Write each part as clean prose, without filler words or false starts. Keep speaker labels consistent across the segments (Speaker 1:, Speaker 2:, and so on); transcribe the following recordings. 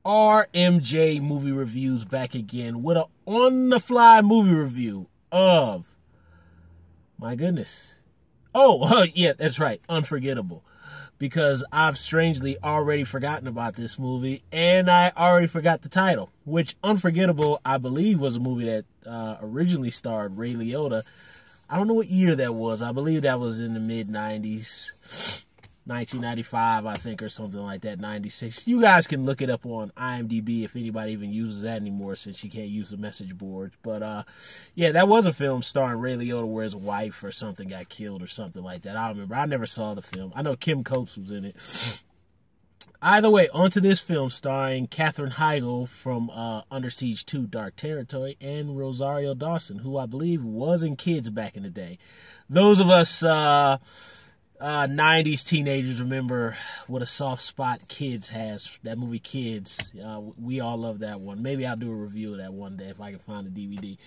Speaker 1: RMJ Movie Reviews back again with an on-the-fly movie review of, my goodness. Oh, yeah, that's right, Unforgettable. Because I've strangely already forgotten about this movie, and I already forgot the title, which Unforgettable, I believe, was a movie that originally starred Ray Liotta. I don't know what year that was. I believe that was in the mid-90s. 1995, I think, or something like that, 96. You guys can look it up on IMDb if anybody even uses that anymore, since you can't use the message board. But, yeah, that was a film starring Ray Liotta where his wife or something got killed or something like that. I don't remember. I never saw the film. I know Kim Coates was in it. Either way, onto this film starring Katherine Heigl from Under Siege 2, Dark Territory, and Rosario Dawson, who I believe was in Kids back in the day. Those of us 90s teenagers remember what a soft spot Kids has. That movie Kids. We all love that one. Maybe I'll do a review of that one day if I can find a DVD.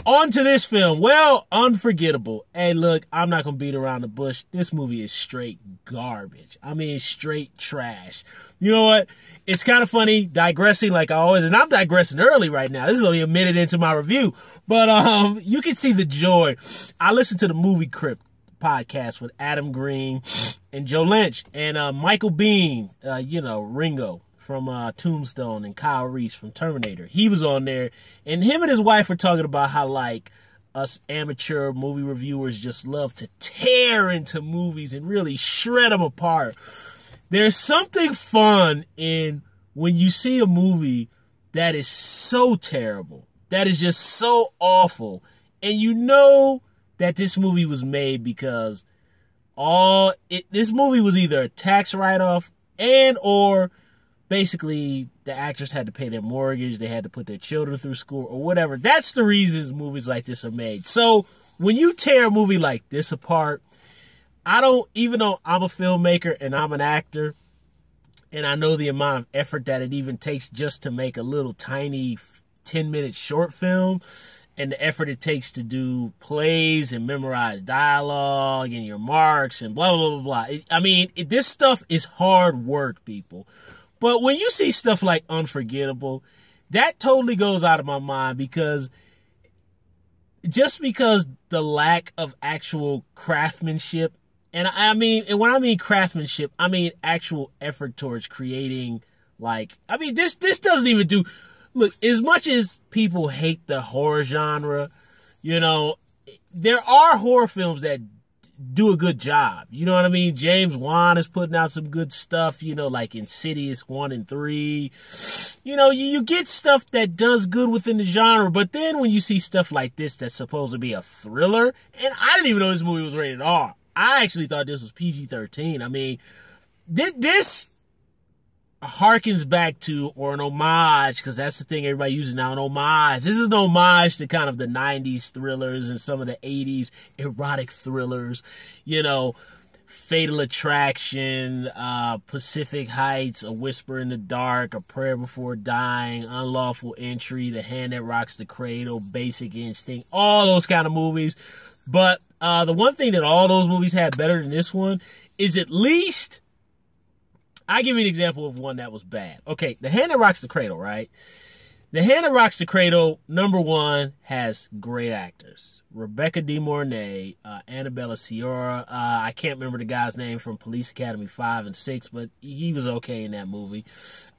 Speaker 1: On to this film. Well, Unforgettable. Hey, look, I'm not going to beat around the bush. This movie is straight garbage. I mean, straight trash. You know what? It's kind of funny, digressing like I always, and I'm digressing early right now. This is only a minute into my review. But you can see the joy. I listened to the Movie Crypt podcast with Adam Green and Joe Lynch and Michael Biehn, Ringo from Tombstone, and Kyle Reese from Terminator. He was on there, and him and his wife were talking about how, like, us amateur movie reviewers just love to tear into movies and really shred them apart. There's something fun in when you see a movie that is so terrible, that is just so awful, and you know that this movie was made because this movie was either a tax write-off and or basically the actors had to pay their mortgage, they had to put their children through school or whatever. That's the reasons movies like this are made. So when you tear a movie like this apart, even though I'm a filmmaker and I'm an actor, and I know the amount of effort that it even takes just to make a little tiny 10-minute short film, and the effort it takes to do plays and memorize dialogue and your marks and blah, blah, blah, blah. I mean, this stuff is hard work, people. But when you see stuff like Unforgettable, that totally goes out of my mind, because just because the lack of actual craftsmanship, and when I mean craftsmanship, I mean actual effort towards creating, this doesn't even do. Look, as much as people hate the horror genre, there are horror films that do a good job. You know what I mean? James Wan is putting out some good stuff, like Insidious 1 and 3. You get stuff that does good within the genre, but then when you see stuff like this that's supposed to be a thriller, and I didn't even know this movie was rated R. I actually thought this was PG-13. I mean, this harkens back to, or an homage, because that's the thing everybody uses now, an homage. This is an homage to kind of the 90s thrillers and some of the 80s erotic thrillers, Fatal Attraction, Pacific Heights, A Whisper in the Dark, A Prayer Before Dying, Unlawful Entry, The Hand That Rocks the Cradle, Basic Instinct, all those kind of movies. But the one thing that all those movies had better than this one is, at least, I'll give you an example of one that was bad. Okay, The Hand That Rocks the Cradle, right? The Hand That Rocks the Cradle, number one, has great actors. Rebecca De Mornay, Annabella Sciorra, I can't remember the guy's name from Police Academy 5 and 6, but he was okay in that movie.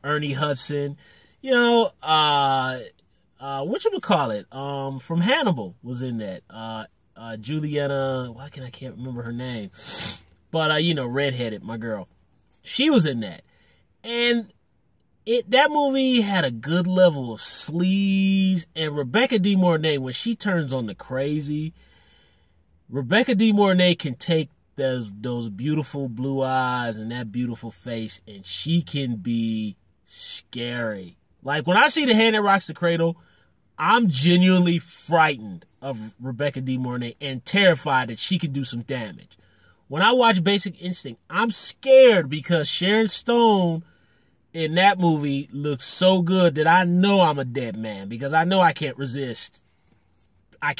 Speaker 1: Ernie Hudson, whatchamacallit, from Hannibal was in that. Juliana, I can't remember her name. But, redheaded, my girl. She was in that. And that movie had a good level of sleaze. And Rebecca De Mornay, when she turns on the crazy, Rebecca De Mornay can take those beautiful blue eyes and that beautiful face, and she can be scary. Like, when I see The Hand That Rocks the Cradle, I'm genuinely frightened of Rebecca De Mornay and terrified that she can do some damage. When I watch Basic Instinct, I'm scared because Sharon Stone in that movie looks so good that I know I'm a dead man, because I know I can't resist. I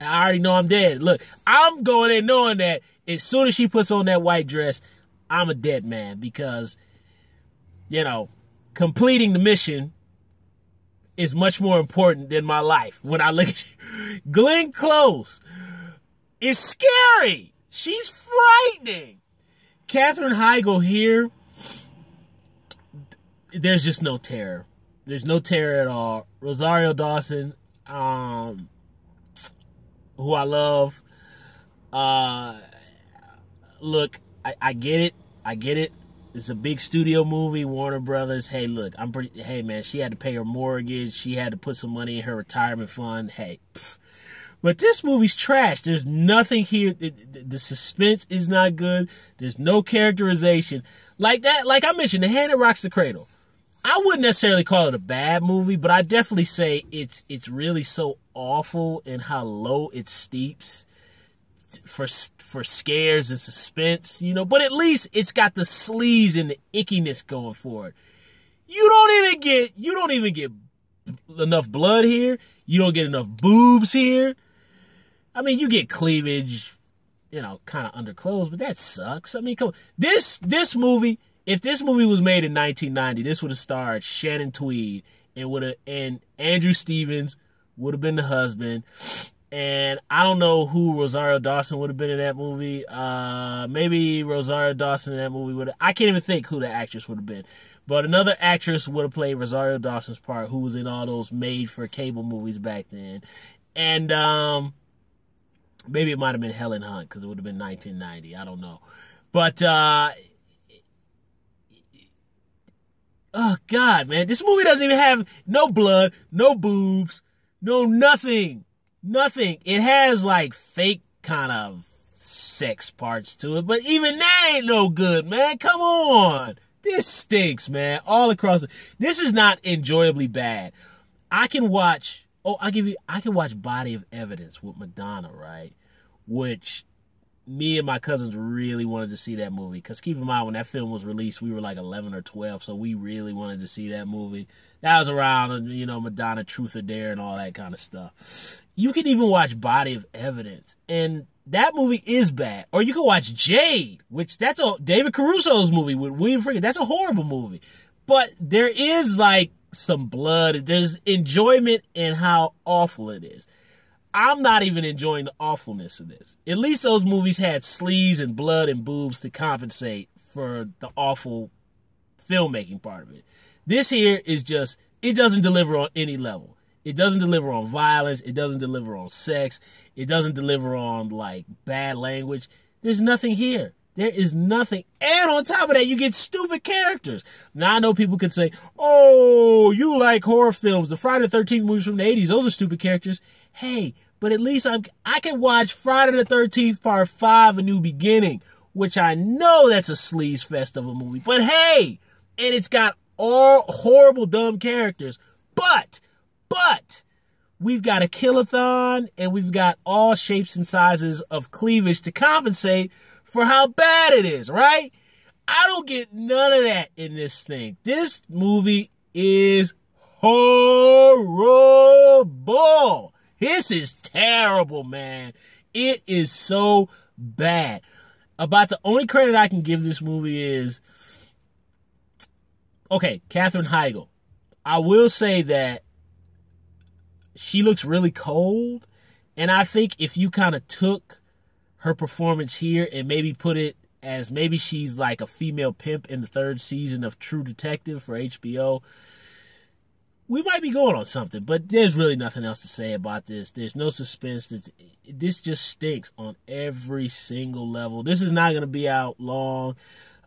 Speaker 1: already know I'm dead. Look, I'm going in knowing that as soon as she puts on that white dress, I'm a dead man, because, completing the mission is much more important than my life. When I look at Glenn Close, is scary. She's frightening. Katherine Heigl here, there's just no terror. There's no terror at all. Rosario Dawson, who I love. Look, I get it. I get it. It's a big studio movie, Warner Brothers. Hey, look, hey, man, she had to pay her mortgage. She had to put some money in her retirement fund. Hey, pfft. But this movie's trash. There's nothing here. The suspense is not good. There's no characterization. Like that, like I mentioned, The Hand That Rocks the Cradle. I wouldn't necessarily call it a bad movie, but I definitely say it's really so awful in how low it steeps for scares and suspense, you know. But at least it's got the sleaze and the ickiness going for it. You don't even get enough blood here. You don't get enough boobs here. I mean, you get cleavage, you know, kind of under clothes, but that sucks. I mean, come on. This movie, if this movie was made in 1990, this would have starred Shannon Tweed and Andrew Stevens would have been the husband. And I don't know who Rosario Dawson would have been in that movie. Maybe Rosario Dawson in that movie I can't even think who the actress would have been. But another actress would have played Rosario Dawson's part, who was in all those made-for-cable movies back then. And maybe it might have been Helen Hunt, because it would have been 1990. I don't know. But, oh, God, man. This movie doesn't even have no blood, no boobs, no nothing. Nothing. It has, like, fake kind of sex parts to it. But even that ain't no good, man. Come on. This stinks, man. All across. This is not enjoyably bad. I can watch Body of Evidence with Madonna, right? Which me and my cousins really wanted to see that movie. Because keep in mind, when that film was released, we were like 11 or 12. So we really wanted to see that movie. That was around, you know, Madonna, Truth or Dare and all that kind of stuff. You can even watch Body of Evidence. And that movie is bad. Or you can watch Jade, which that's David Caruso's movie with William Friedkin. That's a horrible movie. But there is like some blood. There's enjoyment in how awful it is. I'm not even enjoying the awfulness of this. At least those movies had sleaze and blood and boobs to compensate for the awful filmmaking part of it. This here is just, it doesn't deliver on any level. It doesn't deliver on violence. It doesn't deliver on sex. It doesn't deliver on, like, bad language. There's nothing here. There is nothing. And on top of that, you get stupid characters. Now, I know people could say, oh, you like horror films. The Friday the 13th movies from the 80s, those are stupid characters. Hey, but at least I can watch Friday the 13th Part 5, A New Beginning, which I know that's a sleaze fest of a movie. But hey, and it's got all horrible, dumb characters. But we've got a kill-a-thon, and we've got all shapes and sizes of cleavage to compensate for how bad it is, right? I don't get none of that in this thing. This movie is horrible. This is terrible, man. It is so bad. About the only credit I can give this movie is, okay, Katherine Heigl. I will say that she looks really cold, and I think if you kind of took her performance here and maybe put it as maybe she's like a female pimp in the 3rd season of True Detective for HBO, we might be going on something. But there's really nothing else to say about this. There's no suspense. This just stinks on every single level. This is not going to be out long.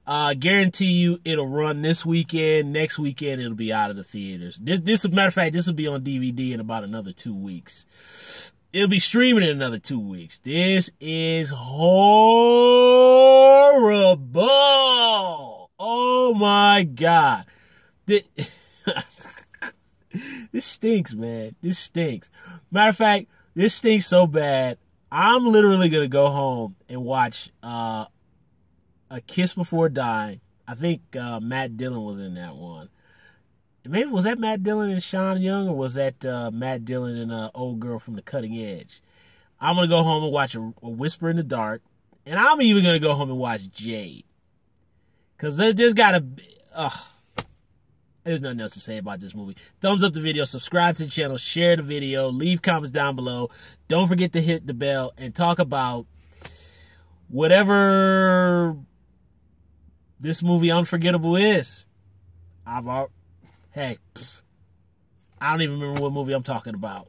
Speaker 1: Guarantee you it'll run this weekend. Next weekend it'll be out of the theaters. This, as a matter of fact, this will be on DVD in about another 2 weeks. It'll be streaming in another 2 weeks. This is horrible. Oh my God. This stinks, man. This stinks. Matter of fact, this stinks so bad, I'm literally going to go home and watch A Kiss Before Dying. I think Matt Dillon was in that one. Maybe was that Matt Dillon and Sean Young, or was that Matt Dillon and Old Girl from The Cutting Edge? I'm going to go home and watch a Whisper in the Dark. And I'm even going to go home and watch Jade. Because there's got to be... There's nothing else to say about this movie. Thumbs up the video, subscribe to the channel, share the video, leave comments down below. Don't forget to hit the bell and talk about whatever this movie Unforgettable is. Hey, I don't even remember what movie I'm talking about.